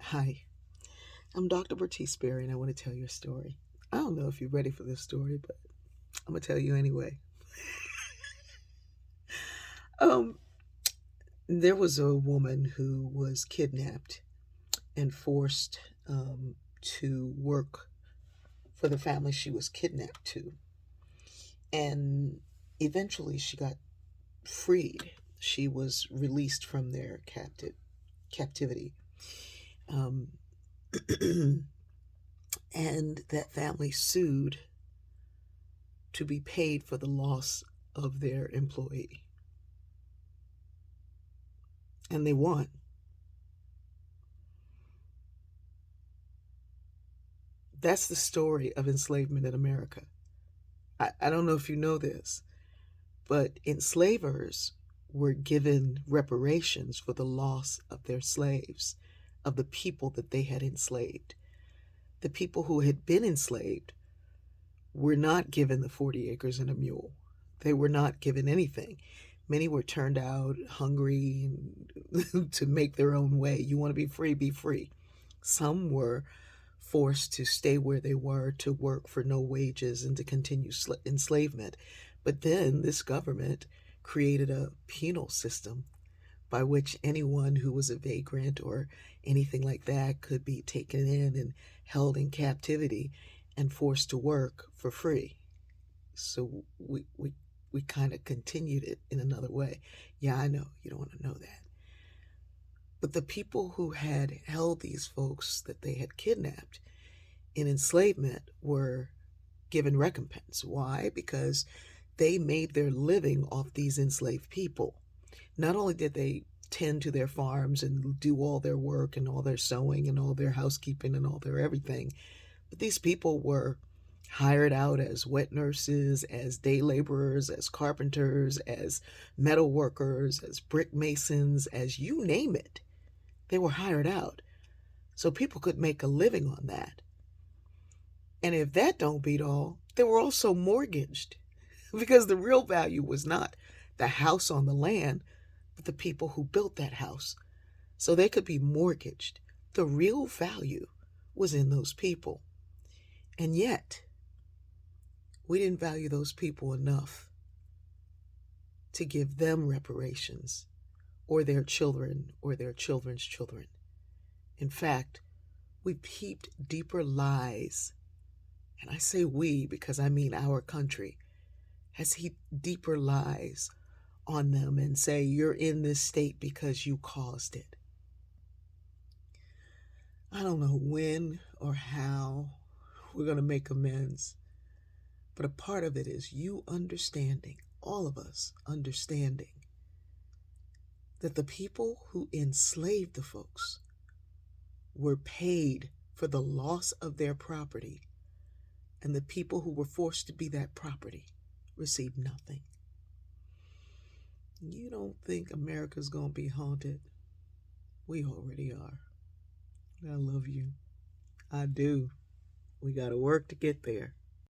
Hi, I'm Dr. Bertice Berry, and I want to tell you a story. I don't know if you're ready for this story, but I'm going to tell you anyway. Um, there was a woman who was kidnapped and forced to work for the family she was kidnapped to. And eventually she got freed. She was released from their captivity. Um, and that family sued to be paid for the loss of their employee. And they won. That's the story of enslavement in America. I don't know if you know this, but enslavers were given reparations for the loss of their slaves, of the people that they had enslaved. The people who had been enslaved were not given the 40 acres and a mule. They were not given anything. Many were turned out hungry to make their own way. You want to be free, be free. Some were forced to stay where they were, to work for no wages and to continue enslavement. But then this government created a penal system by which anyone who was a vagrant or anything like that could be taken in and held in captivity and forced to work for free. So we kind of continued it in another way. Yeah, I know you don't want to know that. But the people who had held these folks that they had kidnapped in enslavement were given recompense. Why? Because they made their living off these enslaved people. Not only did they tend to their farms and do all their work and all their sewing and all their housekeeping and all their everything, but these people were hired out as wet nurses, as day laborers, as carpenters, as metal workers, as brick masons, as you name it. They were hired out. So people could make a living on that. And if that don't beat all, they were also mortgaged because the real value was not the house on the land, but the people who built that house. So they could be mortgaged. The real value was in those people. And yet, we didn't value those people enough to give them reparations or their children or their children's children. In fact, we heaped deeper lies, and I say we because I mean our country, has heaped deeper lies on them and say, you're in this state because you caused it. I don't know when or how we're going to make amends, but a part of it is you understanding, all of us understanding, that the people who enslaved the folks were paid for the loss of their property, and the people who were forced to be that property received nothing. You don't think America's going to be haunted? We already are. I love you. I do. We got to work to get there.